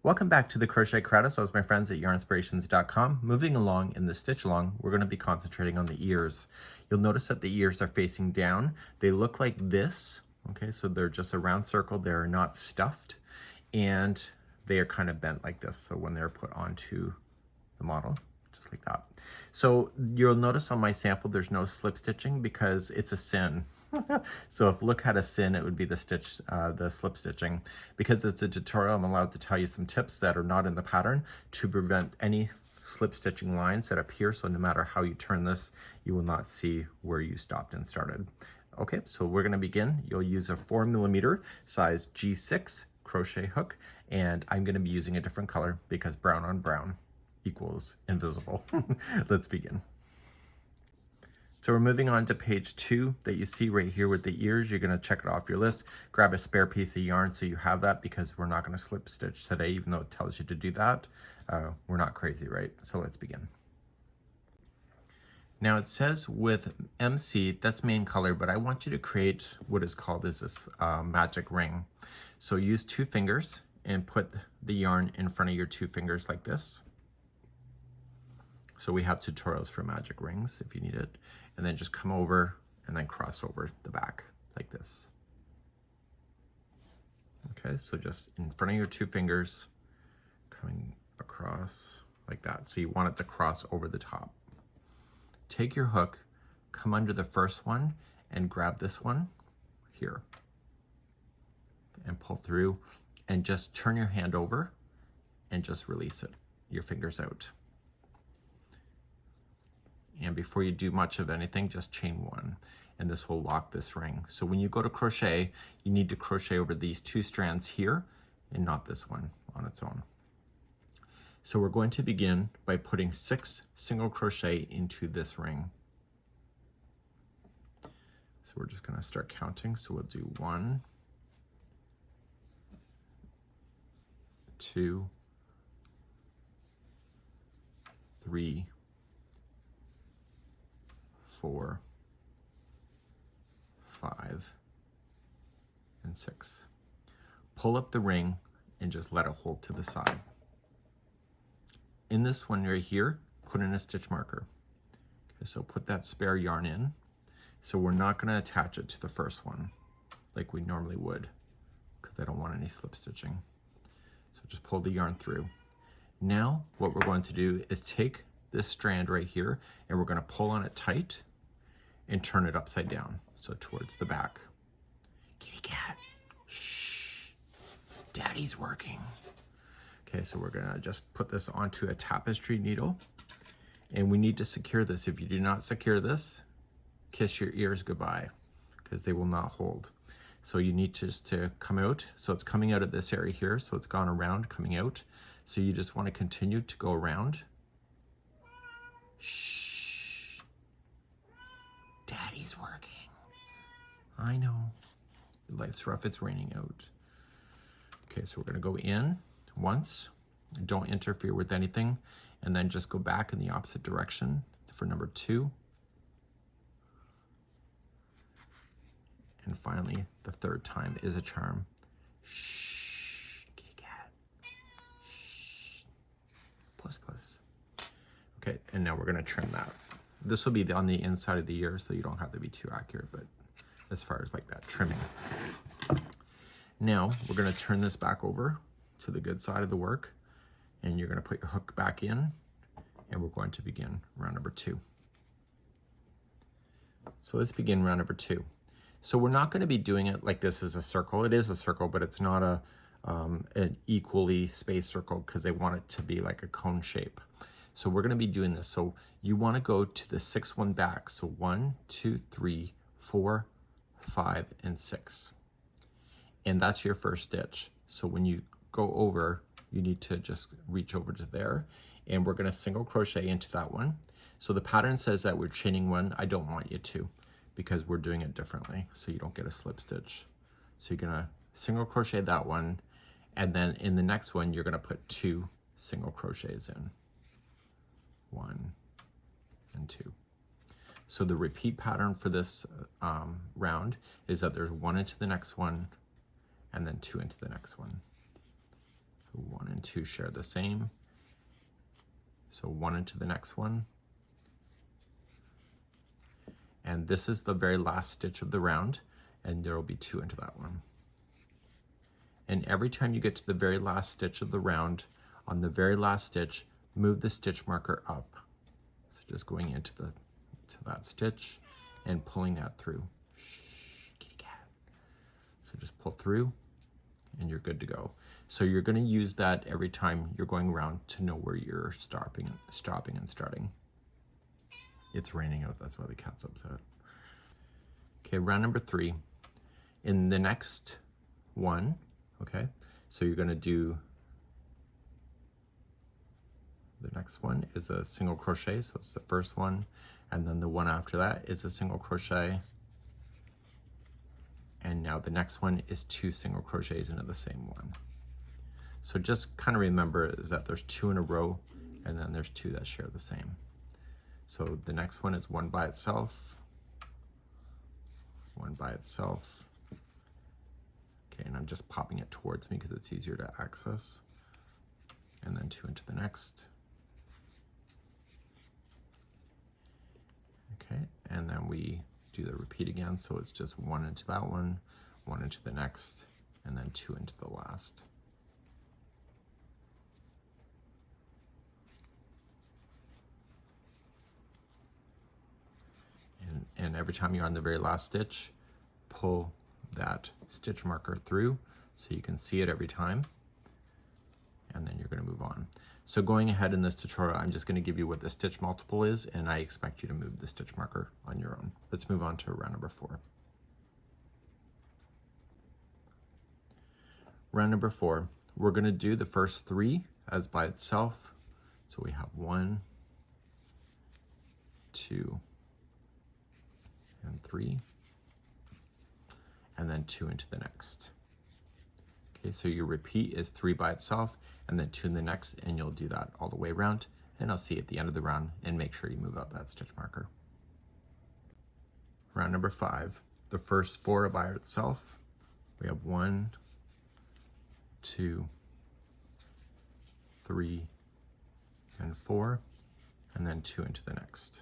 Welcome back to the Crochet Creative. So as my friends at yarnspirations.com, moving along in the stitch along, we're going to be concentrating on the ears. You'll notice that the ears are facing down. They look like this. Okay, so they're just a round circle. They're not stuffed, and they are kind of bent like this. So when they're put onto the model, just like that. So you'll notice on my sample, there's no slip stitching because it's a sin. So if look had a sin, it would be the slip stitching. Because it's a tutorial, I'm allowed to tell you some tips that are not in the pattern to prevent any slip stitching lines that appear. So no matter how you turn this, you will not see where you stopped and started. Okay, so we're going to begin. You'll use a 4mm size G6 crochet hook, and I'm going to be using a different color because brown on brown equals invisible. Let's begin. So we're moving on to page 2 that you see right here with the ears. You're going to check it off your list. Grab a spare piece of yarn so you have that, because we're not going to slip stitch today, even though it tells you to do that. We're not crazy, right? So let's begin. Now it says with MC, that's main color, but I want you to create what is called this magic ring. So use 2 fingers and put the yarn in front of your 2 fingers like this. So we have tutorials for magic rings if you need it. And then just come over and then cross over the back like this. Okay, so just in front of your 2 fingers, coming across like that. So you want it to cross over the top. Take your hook, come under the first one and grab this one here and pull through, and just turn your hand over and just release it, your fingers out. And before you do much of anything, just chain 1, and this will lock this ring. So when you go to crochet, you need to crochet over these 2 strands here and not this one on its own. So we're going to begin by putting 6 single crochet into this ring. So we're just going to start counting. So we'll do 1, 2, 3, 4, 5, and 6. Pull up the ring and just let it hold to the side. In this one right here, put in a stitch marker. Okay, so put that spare yarn in. So we're not going to attach it to the first one like we normally would, because I don't want any slip stitching. So just pull the yarn through. Now what we're going to do is take this strand right here, and we're going to pull on it tight and turn it upside down, so towards the back. Kitty cat, shh, Daddy's working. Okay, so we're gonna just put this onto a tapestry needle, and we need to secure this. If you do not secure this, kiss your ears goodbye, because they will not hold. So you need to come out. So it's coming out of this area here, so it's gone around, coming out. So you just want to continue to go around. Shh. Daddy's working. I know. Life's rough, it's raining out. Okay, so we're gonna go in once. Don't interfere with anything. And then just go back in the opposite direction for number 2. And finally, the 3rd time is a charm. Shh, kitty cat. Shh. Puss, puss. Okay, and now we're gonna trim that. This will be on the inside of the ear, so you don't have to be too accurate, but as far as like that trimming. Now we're going to turn this back over to the good side of the work, and you're going to put your hook back in, and we're going to begin round number 2. So let's begin round number 2. So we're not going to be doing it like this as a circle. It is a circle, but it's not an equally spaced circle, because they want it to be like a cone shape. So we're going to be doing this. So you want to go to the 6th one back. So 1, 2, 3, 4, 5, and 6. And that's your first stitch. So when you go over, you need to just reach over to there. And we're going to single crochet into that one. So the pattern says that we're chaining 1. I don't want you to, because we're doing it differently, so you don't get a slip stitch. So you're going to single crochet that one. And then in the next one, you're going to put 2 single crochets in. 1 and 2. So the repeat pattern for this round is that there's 1 into the next one, and then 2 into the next one. So 1 and and 2 share the same. So 1 into the next one. And this is the very last stitch of the round, and there will be 2 into that one. And every time you get to the very last stitch of the round, on the very last stitch, move the stitch marker up. So just going into that stitch and pulling that through. Shh, kitty cat. So just pull through and you're good to go. So you're going to use that every time you're going around to know where you're stopping and starting. It's raining out, that's why the cat's upset. Okay, round number 3. In the next one, okay, so you're going to do, the next one is a single crochet, so it's the first one, and then the one after that is a single crochet, and now the next one is 2 single crochets into the same one. So just kind of remember is that there's 2 in a row, and then there's 2 that share the same. So the next one is 1 by itself, 1 by itself. Okay, and I'm just popping it towards me because it's easier to access. And then 2 into the next. Okay, and then we do the repeat again. So it's just 1 into that one, 1 into the next, and then 2 into the last. And every time you're on the very last stitch, pull that stitch marker through so you can see it every time, and then you're going to move on. So going ahead in this tutorial, I'm just going to give you what the stitch multiple is, and I expect you to move the stitch marker on your own. Let's move on to round number 4. Round number 4, we're going to do the first 3 as by itself. So we have 1, 2, and 3, and then 2 into the next. Okay, so your repeat is 3 by itself, and then 2 in the next, and you'll do that all the way around, and I'll see you at the end of the round, and make sure you move out that stitch marker. Round number 5, the first 4 are by itself. We have 1, 2, 3, and 4, and then 2 into the next.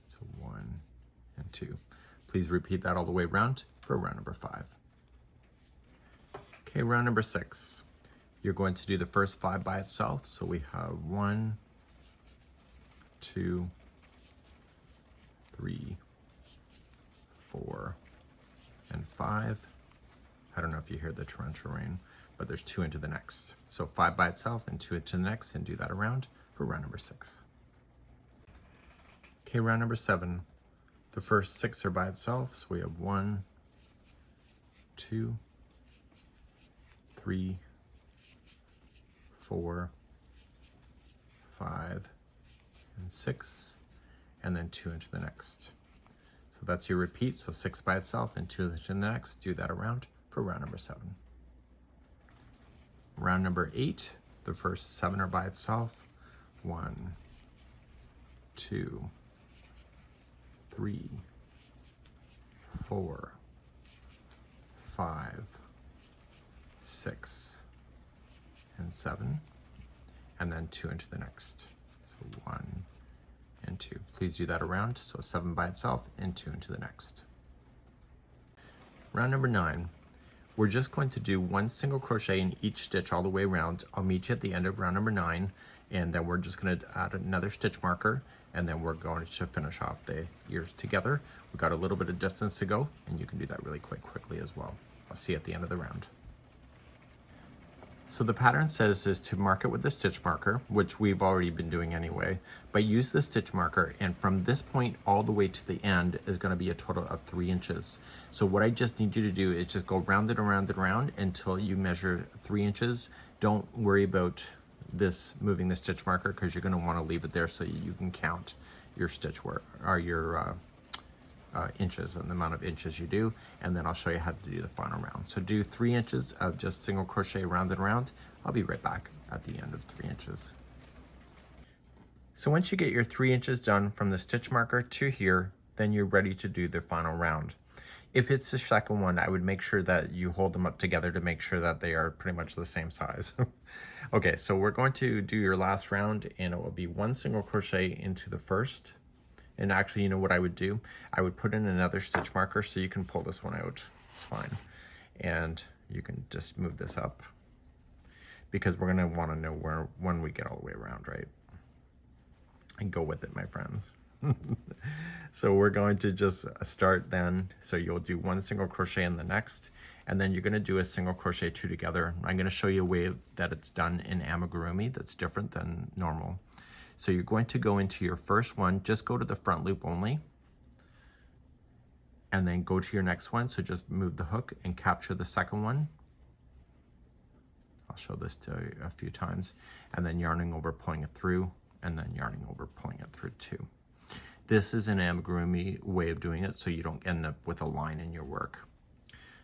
So 1 and 2. Please repeat that all the way around for round number 5. Okay, round number 6. You're going to do the first 5 by itself. So we have 1, 2, 3, 4, and 5. I don't know if you hear the torrential rain, but there's 2 into the next. So 5 by itself and 2 into the next, and do that around for round number 6. Okay, round number 7. The first 6 are by itself, so we have 1, 2, 3, 4, 5, and 6, and then 2 into the next. So that's your repeat, so 6 by itself and 2 into the next. Do that around for round number 7. Round number 8, the first 7 are by itself. 1, 2, 3, 4, 5, 6, and 7, and then 2 into the next. So 1 and 2. Please do that around, so 7 by itself and 2 into the next. Round number 9, we're just going to do 1 single crochet in each stitch all the way around. I'll meet you at the end of round number 9, and then we're just going to add another stitch marker, and then we're going to finish off the ears together. We've got a little bit of distance to go, and you can do that really quickly as well. I'll see you at the end of the round. So the pattern says is to mark it with the stitch marker, which we've already been doing anyway, but use the stitch marker, and from this point all the way to the end is going to be a total of 3 inches. So what I just need you to do is just go round and around and around until you measure 3 inches. Don't worry about this moving the stitch marker, because you're going to want to leave it there so you can count your stitch work or your inches and the amount of inches you do, and then I'll show you how to do the final round. So do 3 inches of just single crochet round and round. I'll be right back at the end of 3 inches. So once you get your 3 inches done from the stitch marker to here, then you're ready to do the final round. If it's the second one, I would make sure that you hold them up together to make sure that they are pretty much the same size. Okay, so we're going to do your last round, and it will be 1 single crochet into the first. And actually, you know what I would do? I would put in another stitch marker so you can pull this one out. It's fine. And you can just move this up because we're going to want to know when we get all the way around, right? And go with it, my friends. So we're going to just start then. So you'll do 1 single crochet in the next, and then you're going to do a single crochet 2 together. I'm going to show you a way that it's done in amigurumi that's different than normal. So you're going to go into your first one, just go to the front loop only, and then go to your next one. So just move the hook and capture the second one. I'll show this to you a few times, and then yarning over, pulling it through, and then yarning over, pulling it through too. This is an amigurumi way of doing it, so you don't end up with a line in your work.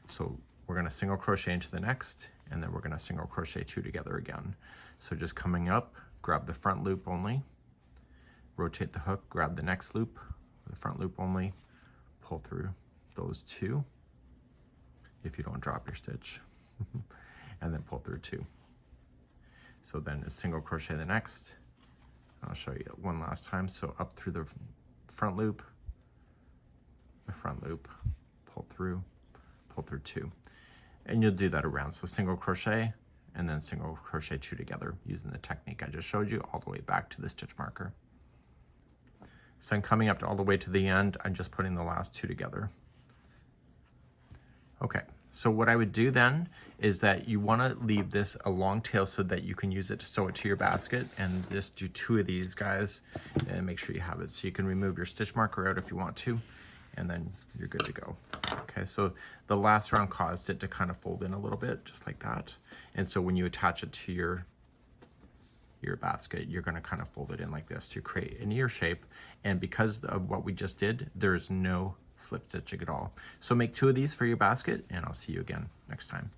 So we're going to single crochet into the next, and then we're going to single crochet 2 together again. So just coming up, grab the front loop only, rotate the hook, grab the next loop, the front loop only, pull through those 2 if you don't drop your stitch, and then pull through 2. So then a single crochet the next. I'll show you one last time. So up through the front loop, pull through 2. And you'll do that around. So single crochet and then single crochet 2 together using the technique I just showed you all the way back to the stitch marker. So I'm coming up to all the way to the end. I'm just putting the last 2 together. Okay, so what I would do then is that you want to leave this a long tail so that you can use it to sew it to your basket, and just do 2 of these guys and make sure you have it. So you can remove your stitch marker out if you want to, and then you're good to go. Okay, so the last round caused it to kind of fold in a little bit, just like that. And so when you attach it to your basket, you're going to kind of fold it in like this to create an ear shape. And because of what we just did, there's no slip stitching at all. So make 2 of these for your basket, and I'll see you again next time.